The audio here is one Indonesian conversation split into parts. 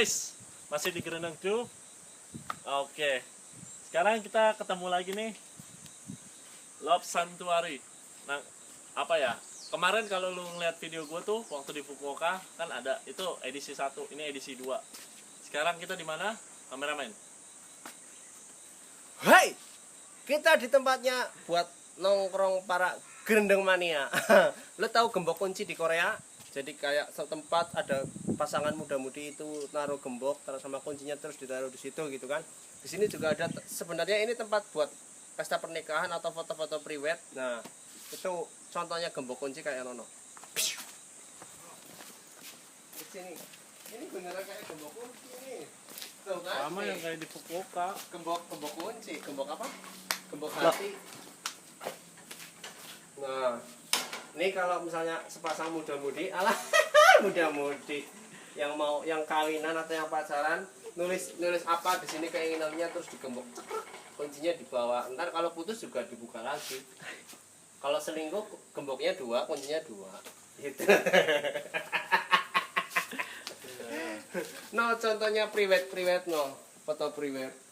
guys, masih di Gerendeng 2. Oke, sekarang kita ketemu lagi nih Love Sanctuary. Nah, apa ya, kemarin kalau lu ngeliat video gue tuh waktu di Fukuoka kan ada itu edisi 1, ini edisi 2. Sekarang kita di mana, kameramen? Hai, kita di tempatnya buat nongkrong para gerendeng mania. Lo tahu gembok kunci di Korea? Jadi kayak setempat ada pasangan muda-mudi itu naruh gembok terus sama kuncinya terus ditaruh di situ gitu kan. Di sini juga ada, sebenarnya ini tempat buat pesta pernikahan atau foto-foto priwet. Nah, itu contohnya gembok kunci kayak Nono. Di sini. Ini beneran kayak gembok kunci nih. Tuh kan? Sama yang kayak di Fukuoka. Gembok kunci, gembok apa? Gembok hati. Nah, ini kalau misalnya sepasang muda-mudi, muda-mudi yang mau yang kawinan atau yang pacaran, nulis apa di sini keinginannya terus digembok, kuncinya dibawa. Ntar kalau putus juga dibuka lagi. Kalau selingkuh gemboknya 2, kuncinya 2. Gitu. No, contohnya priwet no, foto priwet.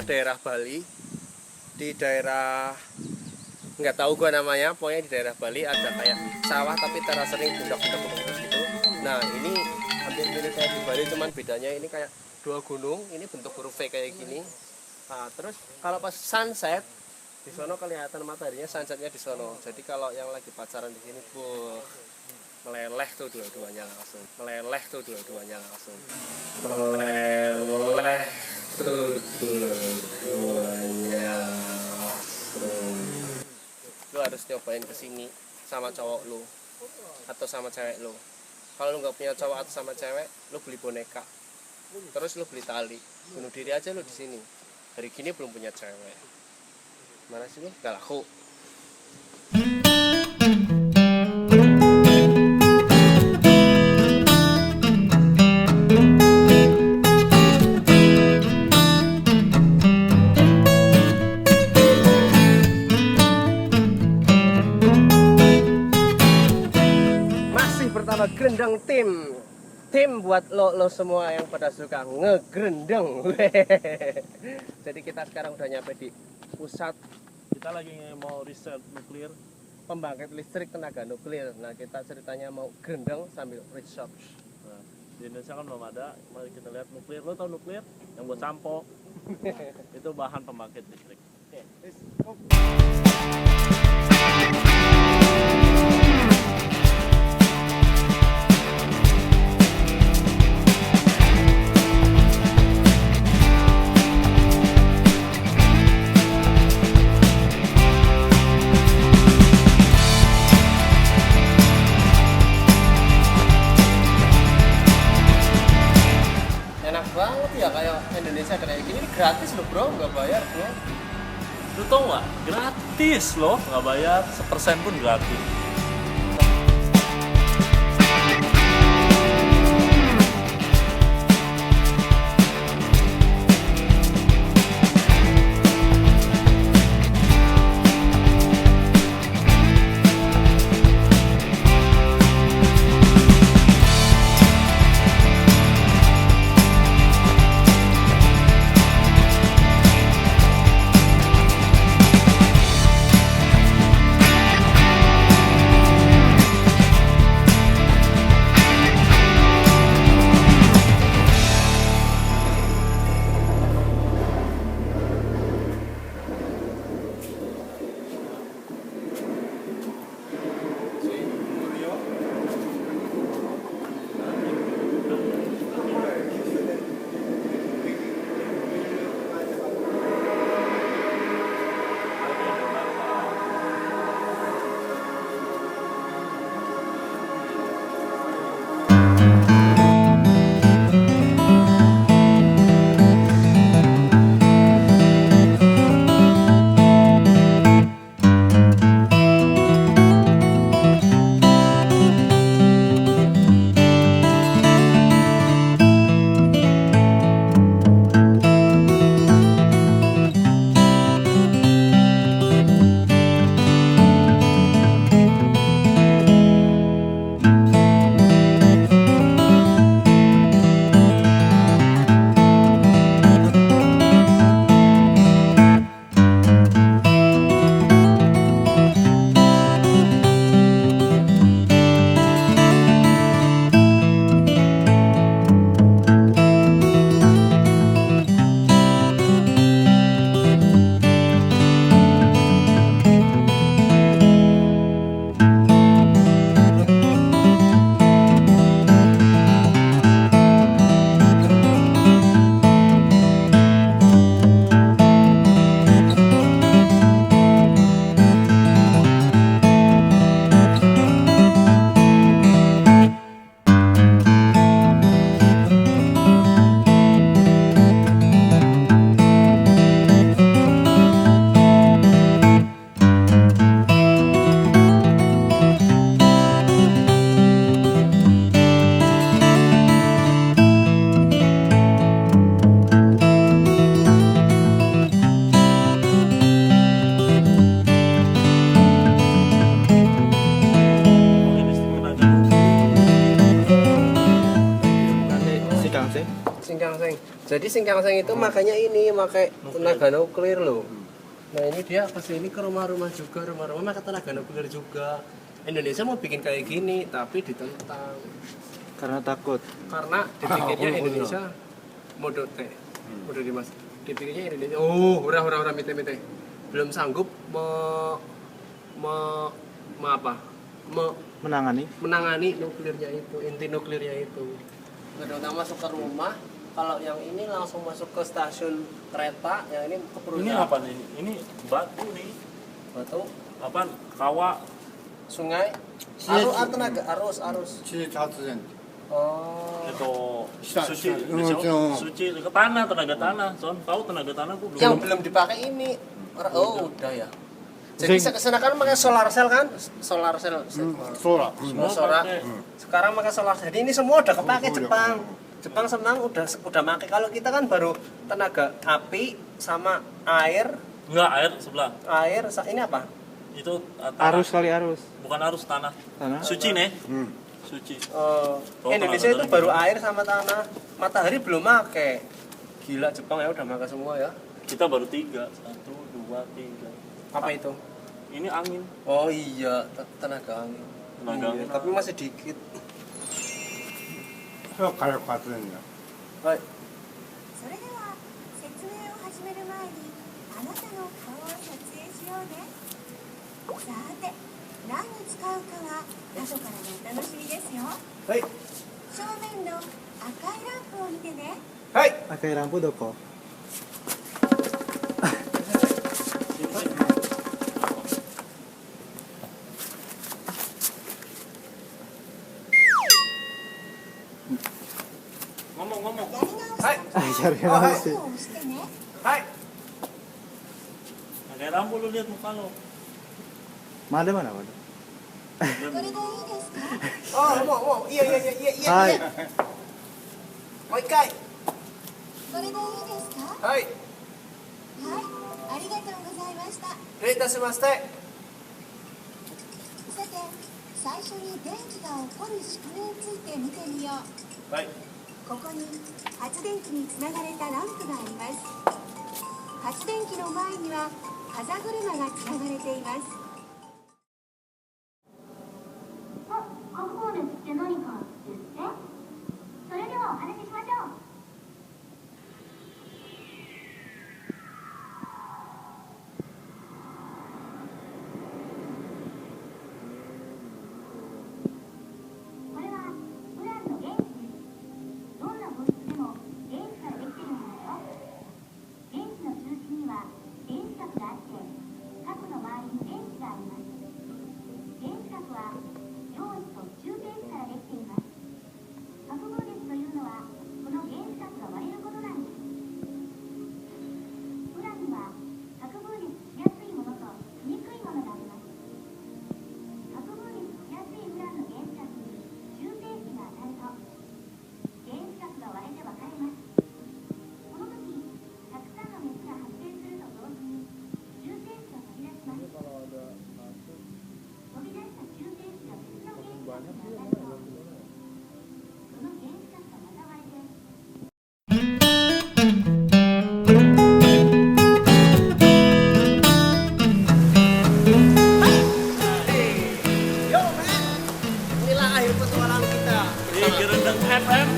Daerah Bali, di daerah nggak tahu gua namanya, pokoknya di daerah Bali ada kayak sawah tapi terasering budak-budak gitu. Nah, ini hampir mirip kayak di Bali, cuman bedanya ini kayak 2 gunung, ini bentuk huruf V kayak gini. Nah, terus kalau pas sunset di sono kelihatan mataharinya, sunsetnya di sono. Jadi kalau yang lagi pacaran di sini, meleleh tuh dua-duanya langsung. Meleleh tuh dua-duanya langsung. Meleleh tuh dua-duanya langsung. Lu harus nyobain kesini sama cowok lu atau sama cewek lu. Kalau lu nggak punya cowok atau sama cewek, lu beli boneka. Terus lu beli tali. Bunuh diri aja lu di sini. Hari gini belum punya cewek. Mana sih lu? Gak laku. Gerendeng tim buat lo semua yang pada suka ngegerendeng. Jadi kita sekarang udah nyampe di pusat, Kita lagi mau riset nuklir. pembangkit listrik tenaga nuklir. Nah, kita ceritanya mau gerendeng sambil research. Nah, di Indonesia kan belum ada. Mari kita lihat nuklir. Lo tau nuklir? Yang buat sampo. Itu bahan pembangkit listrik. Oke, let's go. Enak banget ya, kayak Indonesia kayak gini gratis loh bro, nggak bayar bro. Lu tau nggak? Gratis loh, nggak bayar, 1% pun gratis. Jadi Singkangseng itu makanya ini pakai tenaga nuklir loh. Nah ini dia kesini ke rumah-rumah juga, rumah-rumah pakai tenaga nuklir juga. Indonesia mau bikin kayak gini tapi ditentang Karena takut. karena dipikirnya Indonesia modot teh, modot di mas. Dipikirnya Indonesia, hura mite belum sanggup menangani nuklirnya itu, inti nuklirnya itu. Nggak masuk ke rumah. Kalau yang ini langsung masuk ke stasiun kereta, yang ini ke perusahaan. Ini apa nih? Ini batu nih. Batu, Apa? Kawah. sungai, arus. Oh. Itu Bisa, suci, bisa. suci ke tanah, tenaga tanah. Son, tahu tenaga tanah gua belum. Yang belum dipakai ini. Oh, udah ya. Jadi kesana kan pakai solar cell kan? Solar cell. Solar. Semua solar. Sekarang pakai solar cell. Jadi ini semua udah kepake Jepang. Jepang senang udah pakai. Kalau kita kan baru tenaga api sama air. Enggak, air sebelah. Ini apa? Itu tanah. Arus kali arus. Bukan arus, tanah. Tanah. Suci nih. Suci. Indonesia itu baru air sama tanah. Matahari belum pakai. Gila Jepang ya udah pakai semua ya. Kita baru 3. 1, 2, 3. Apa itu? Ini angin. Oh iya, tenaga angin. Tenaga Iya, angin. tapi masih dikit. 火力発電だ。 Baik. それでは説明を始める前にあなたの顔を撮影しようね。さて何に使うかは後からのお楽しみですよ。 Baik. 正面の赤いランプを見てね。 Hai. Pakai lampu doko. Ngomong. やり直し Hai. Cari ボ apa タ sih? ンを押してね。 Hai. Pakai lampu lu lihat muka lo. Mana mana mana? これでいいですか？ Oh, mau. Iya. Hai. Mau ikai. これでいいですか？ Hai. はい、ありがとうございました。 Itasumaste. さて最初に電気が起こる仕組みについて見てみよう。 Baik. ここに発電機につながれたランプがあります。発電機の前には風車がつながれています。核放熱って何かですって？それではお話ししましょう。これはウランの原子です。どんな物質でも原子からできているんですよ。原子の中心には原子核があって、核の周りに電子があります。原子核は陽子と中電子からできています。核分裂というのはこの原子核が割れることなんです。ウランには核分裂しやすいものとしにくいものがあります。核分裂しやすいウランの原子核に中電子が当たると原子核が割れて分かれます。この時たくさんの熱が発生すると同時に中電子が飛び出します。飛び出した中電子が別の原子核に当たるとその原子核がまた割れてYo, men. Inilah akhir petualangan kita. Di Gerendeng FM.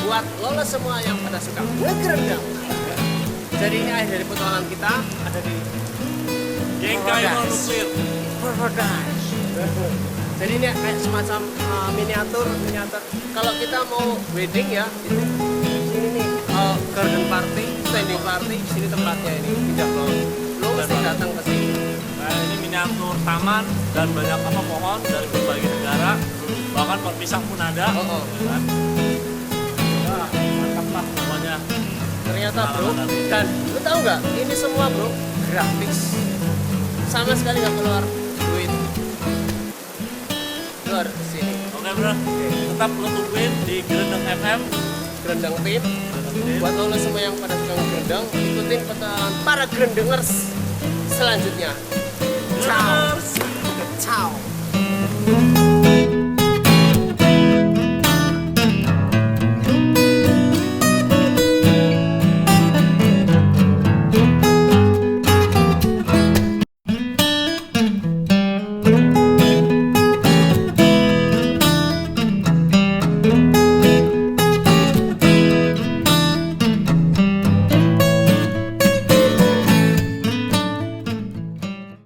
Buat lolos semua yang pada suka ngegerendang. Jadi ini akhir dari petualangan kita ada di Gengkai nuklir. Paradise. Jadi ini kayak semacam miniatur. Kalau kita mau wedding ya, itu sini nih garden party, standing party, sini tempatnya ini. Tidak lo mesti datang ke sini. Nah, ini miniatur taman dan banyak pohon dari berbagai negara. Bahkan pot pisang pun ada. Oh. Kan? Wah, mantap lah pokoknya. Ternyata bro, dan lu tahu nggak? Ini semua bro gratis, sama sekali nggak keluar duit. Keluar sini. Oke bro, tetap lo tungguin di Gerendeng FM. Gerendang tip. Buat lo semua yang pada suka gerendang, ikutin petualangan para gerendengers selanjutnya.